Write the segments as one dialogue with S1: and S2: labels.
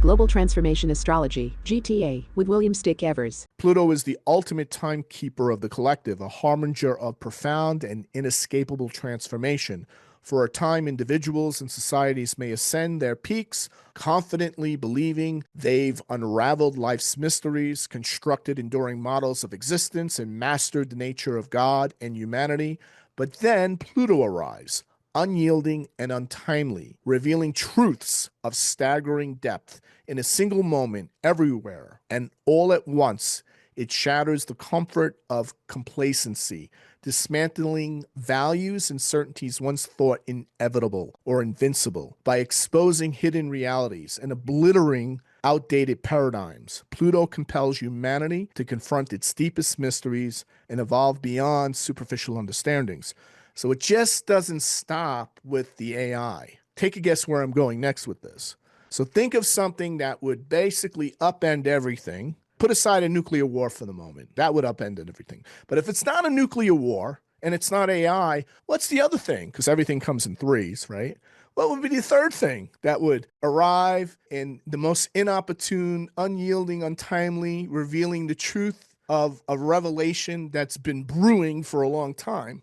S1: Global Transformation Astrology, GTA, with William Stickevers.
S2: Pluto is the ultimate timekeeper of the collective, a harbinger of profound and inescapable transformation. For a time, individuals and societies may ascend their peaks, confidently believing they've unraveled life's mysteries, constructed enduring models of existence, and mastered the nature of God and humanity. But then Pluto arrives, unyielding and untimely, revealing truths of staggering depth in a single moment, everywhere, and all at once. It shatters the comfort of complacency, dismantling values and certainties once thought inevitable or invincible by exposing hidden realities and obliterating outdated paradigms. Pluto compels humanity to confront its deepest mysteries and evolve beyond superficial understandings. So it just doesn't stop with the AI. Take a guess where I'm going next with this. So think of something that would basically upend everything. Put aside a nuclear war for the moment. That would upend everything. But if it's not a nuclear war and it's not AI, what's the other thing? Because everything comes in threes, right? What would be the third thing that would arrive in the most inopportune, unyielding, untimely, revealing the truth of a revelation that's been brewing for a long time?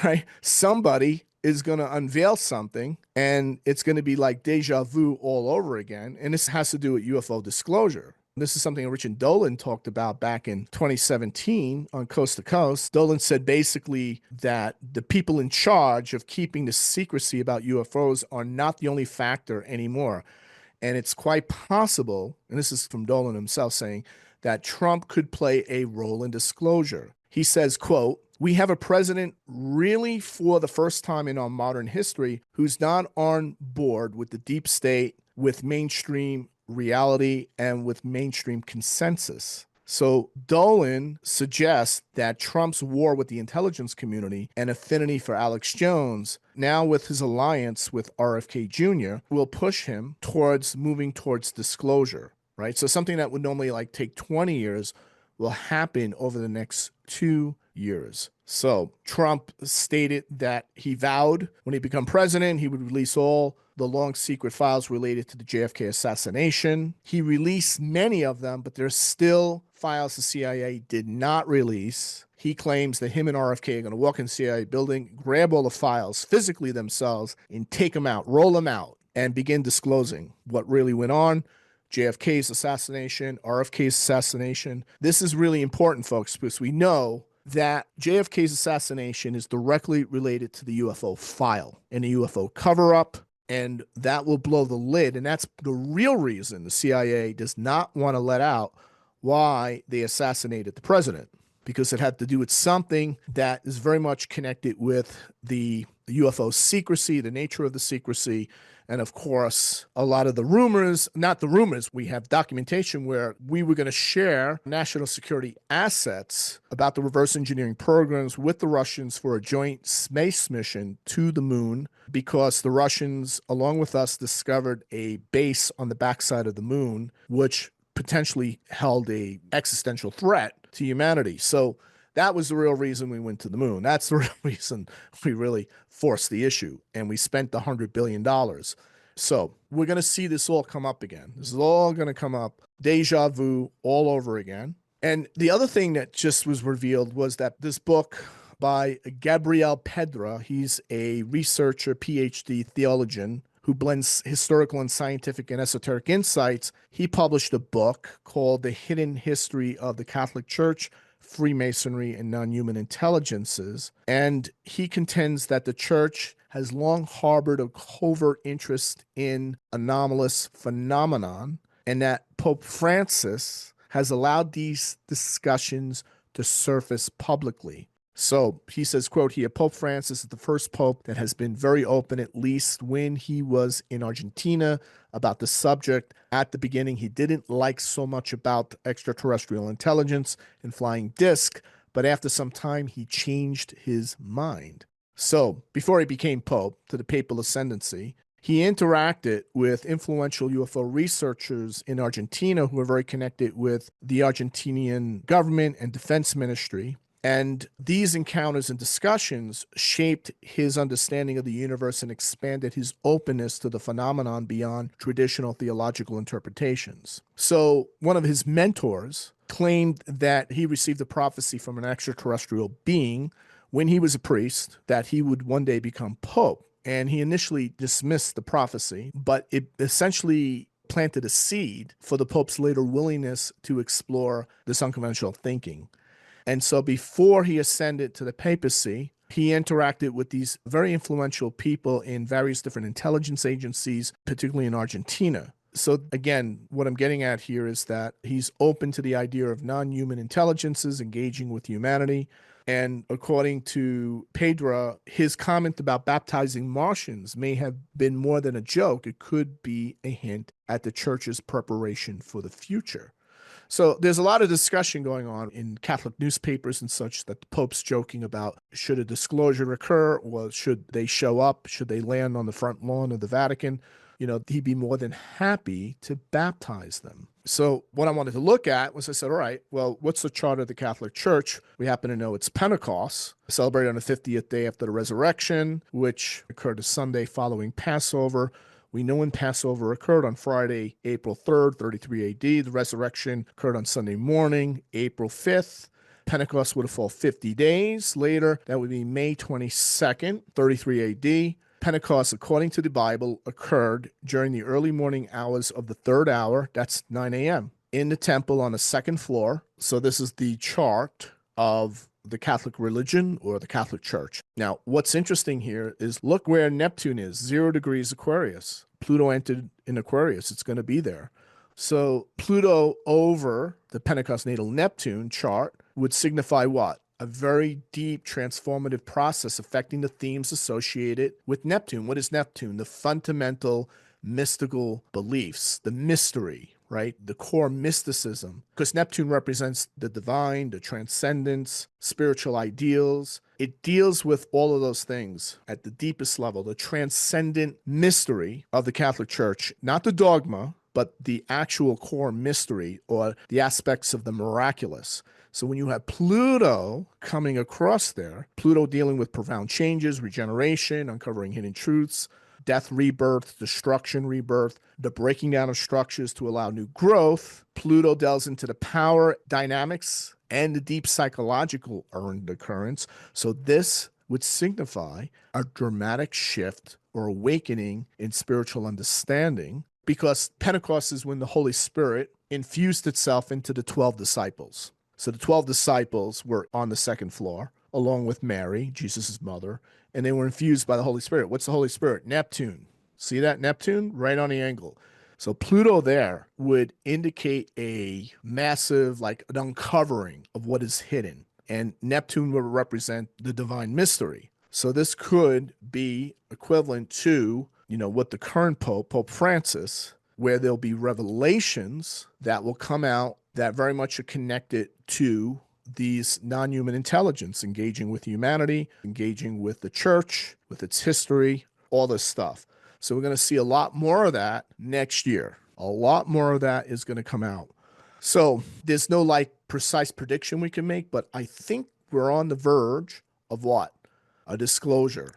S2: Right? Somebody is going to unveil something and it's going to be like deja vu all over again. And this has to do with UFO disclosure. This is something Richard Dolan talked about back in 2017 on Coast to Coast. Dolan said basically that the people in charge of keeping the secrecy about UFOs are not the only factor anymore. And it's quite possible, and this is from Dolan himself saying, that Trump could play a role in disclosure. He says, quote, "We have a president really for the first time in our modern history who's not on board with the deep state, with mainstream reality, and with mainstream consensus." So Dolan suggests that Trump's war with the intelligence community and affinity for Alex Jones, now with his alliance with RFK Jr., will push him towards moving towards disclosure, right? So something that would normally like take 20 years will happen over the next 2 years. So Trump stated that he vowed when he became president, he would release all the long secret files related to the JFK assassination. He released many of them, but there's still files the CIA did not release. He claims that him and RFK are going to walk in the CIA building, grab all the files physically themselves, and take them out, roll them out, and begin disclosing what really went on. JFK's assassination, RFK's assassination. This is really important, folks, because we know that JFK's assassination is directly related to the UFO file and the UFO cover-up, and that will blow the lid. And that's the real reason the CIA does not want to let out why they assassinated the president, because it had to do with something that is very much connected with the UFO secrecy, the nature of the secrecy, and of course, a lot of the rumors, not the rumors, we have documentation where we were going to share national security assets about the reverse engineering programs with the Russians for a joint space mission to the moon, because the Russians, along with us, discovered a base on the backside of the moon, which potentially held a existential threat to humanity. So that was the real reason we went to the moon. That's the real reason we really forced the issue, and we spent the $100 billion. So we're going to see this all come up again. This is all going to come up, deja vu all over again. And the other thing that just was revealed was that this book by Gabriel Pedra, he's a researcher, PhD theologian, who blends historical and scientific and esoteric insights. He published a book called The Hidden History of the Catholic Church, Freemasonry, and Non-Human Intelligences. And he contends that the church has long harbored a covert interest in anomalous phenomenon, and that Pope Francis has allowed these discussions to surface publicly. So he says, quote, here, Pope Francis is the first pope that has been very open, at least when he was in Argentina, about the subject. At the beginning, he didn't like so much about extraterrestrial intelligence and flying disc, but after some time, he changed his mind. So before he became pope, to the papal ascendancy, he interacted with influential UFO researchers in Argentina who are very connected with the Argentinian government and defense ministry. And these encounters and discussions shaped his understanding of the universe and expanded his openness to the phenomenon beyond traditional theological interpretations. So, one of his mentors claimed that he received a prophecy from an extraterrestrial being when he was a priest that he would one day become pope. And he initially dismissed the prophecy, but it essentially planted a seed for the Pope's later willingness to explore this unconventional thinking. And so before he ascended to the papacy, he interacted with these very influential people in various different intelligence agencies, particularly in Argentina. So again, what I'm getting at here is that he's open to the idea of non-human intelligences engaging with humanity. And according to Pedra, his comment about baptizing Martians may have been more than a joke. It could be a hint at the church's preparation for the future. So there's a lot of discussion going on in Catholic newspapers and such that the Pope's joking about should a disclosure occur or should they show up, should they land on the front lawn of the Vatican, he'd be more than happy to baptize them. So what I wanted to look at was I said, all right, well, what's the chart of the Catholic Church? We happen to know it's Pentecost, celebrated on the 50th day after the resurrection, which occurred the Sunday following Passover. We know when Passover occurred on Friday, April 3rd, 33 AD. The resurrection occurred on Sunday morning, April 5th. Pentecost would have fallen 50 days later. That would be May 22nd, 33 AD. Pentecost, according to the Bible, occurred during the early morning hours of the third hour, that's 9 a.m., in the temple on the second floor. So this is the chart of the Catholic religion or the Catholic Church. Now, what's interesting here is look where Neptune is, 0 degrees Aquarius. Pluto entered in Aquarius. It's going to be there. So Pluto over the Pentecost natal Neptune chart would signify what? A very deep transformative process affecting the themes associated with Neptune. What is Neptune? The fundamental mystical beliefs, the mystery, right? The core mysticism, because Neptune represents the divine, the transcendence, spiritual ideals. It deals with all of those things at the deepest level, the transcendent mystery of the Catholic Church, not the dogma, but the actual core mystery or the aspects of the miraculous. So when you have Pluto coming across there, Pluto dealing with profound changes, regeneration, uncovering hidden truths, death, rebirth, destruction, rebirth, the breaking down of structures to allow new growth. Pluto delves into the power dynamics and the deep psychological undercurrents. So this would signify a dramatic shift or awakening in spiritual understanding, because Pentecost is when the Holy Spirit infused itself into the 12 disciples. So the 12 disciples were on the second floor, along with Mary, Jesus' mother, and they were infused by the Holy Spirit. What's the Holy Spirit? Neptune. See that Neptune? Right on the angle. So Pluto there would indicate a massive, like an uncovering of what is hidden. And Neptune would represent the divine mystery. So this could be equivalent to, what the current Pope, Pope Francis, where there'll be revelations that will come out that very much are connected to these non-human intelligence, engaging with humanity, engaging with the church, with its history, all this stuff. So we're going to see a lot more of that next year. A lot more of that is going to come out. So there's no precise prediction we can make, but I think we're on the verge of what? A disclosure.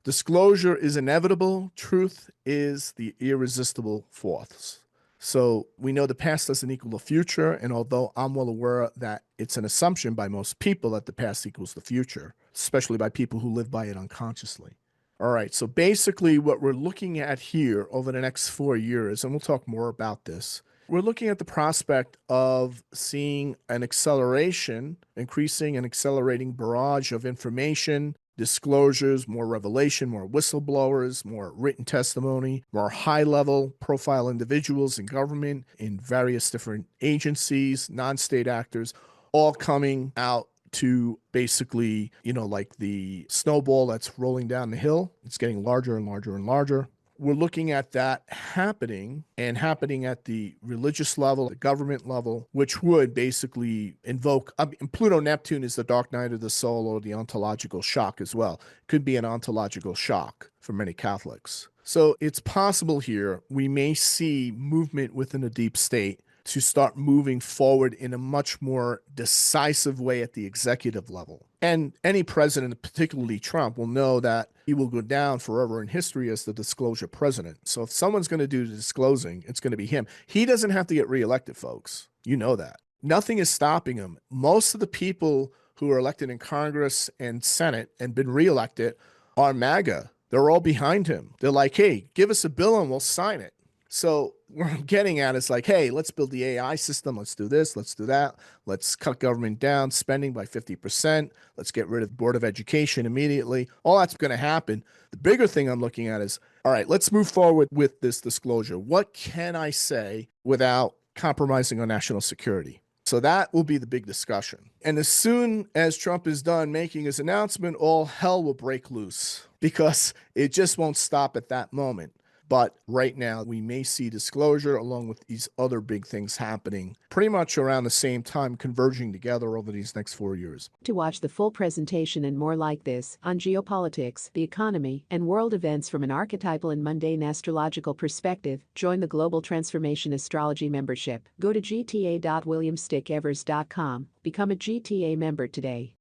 S2: Disclosure is inevitable. Truth is the irresistible force. So we know the past doesn't equal the future, and although I'm well aware that it's an assumption by most people that the past equals the future, especially by people who live by it unconsciously. All right, so basically what we're looking at here over the next 4 years, and we'll talk more about this, we're looking at the prospect of seeing an acceleration, increasing and accelerating barrage of information, disclosures, more revelation, more whistleblowers, more written testimony, more high-level profile individuals in government, in various different agencies, non-state actors, all coming out to basically, like the snowball that's rolling down the hill. It's getting larger and larger and larger. We're looking at that happening at the religious level, the government level, which would basically invoke, Pluto Neptune is the dark night of the soul or the ontological shock as well. Could be an ontological shock for many Catholics. So it's possible here we may see movement within the deep state to start moving forward in a much more decisive way at the executive level. And any president, particularly Trump, will know that he will go down forever in history as the disclosure president. So if someone's going to do the disclosing, it's going to be him. He doesn't have to get reelected, folks. You know that. Nothing is stopping him. Most of the people who are elected in Congress and Senate and been reelected are MAGA. They're all behind him. They're like, hey, give us a bill and we'll sign it. So what I'm getting at is like, hey, let's build the AI system. Let's do this. Let's do that. Let's cut government down spending by 50%. Let's get rid of the Board of Education immediately. All that's going to happen. The bigger thing I'm looking at is, all right, let's move forward with this disclosure. What can I say without compromising on national security? So that will be the big discussion. And as soon as Trump is done making his announcement, all hell will break loose because it just won't stop at that moment. But right now, we may see disclosure along with these other big things happening pretty much around the same time, converging together over these next 4 years.
S1: To watch the full presentation and more like this on geopolitics, the economy, and world events from an archetypal and mundane astrological perspective, join the Global Transformation Astrology membership. Go to gta.williamstickevers.com. Become a GTA member today.